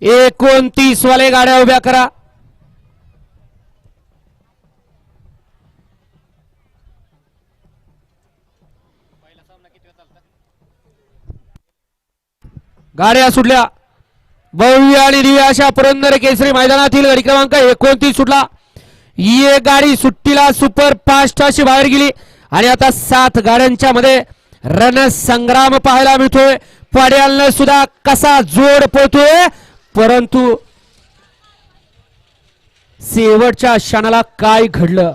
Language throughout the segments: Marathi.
29 वाले गाड्या उभ्या करा. गाड्या सुटल्या. भव्य आणि दिव्य अशा पुरंदर केसरी मैदानातील गाडी क्रमांक 29 सुटला. ही एक गाडी सुट्टीला सुपर फास्ट अशी बाहेर गेली आणि आता 7 गाड्यांच्या मध्ये रणसंग्राम पाहायला मिळतोय. पड्यालनं सुद्धा कसा जोड पोहतोय, परंतु शेवटच्या क्षणाला काय घडलं.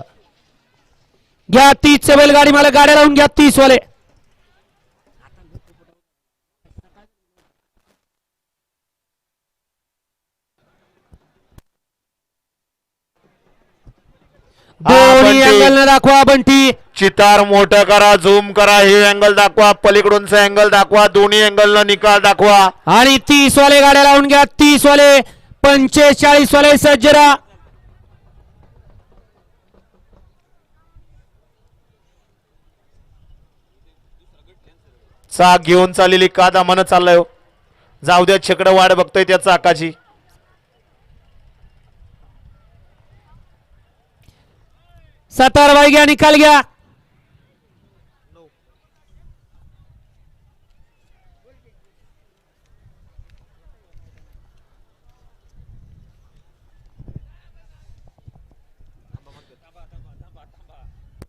घ्या 30 बैलगाडी मला गाड्या लावून घ्या 30 वाले. दोन्ही अँगल दाखवा. बंटी चितार मोठं करा, झूम करा, हे अँगल दाखवा, पलीकडूनचा अँगल दाखवा, दोन्ही अँगलला निकाल दाखवा. आणि 30 वाले गाड्या लावून घ्या. 30 वाले 45 वाले सज्जरा. चाक घेऊन चाललेली का दामानं चाललाय हो. जाऊ द्या, छकडं वाढ बघतोय त्या चाकाची. 17 बाई घ्या, निकाल घ्या.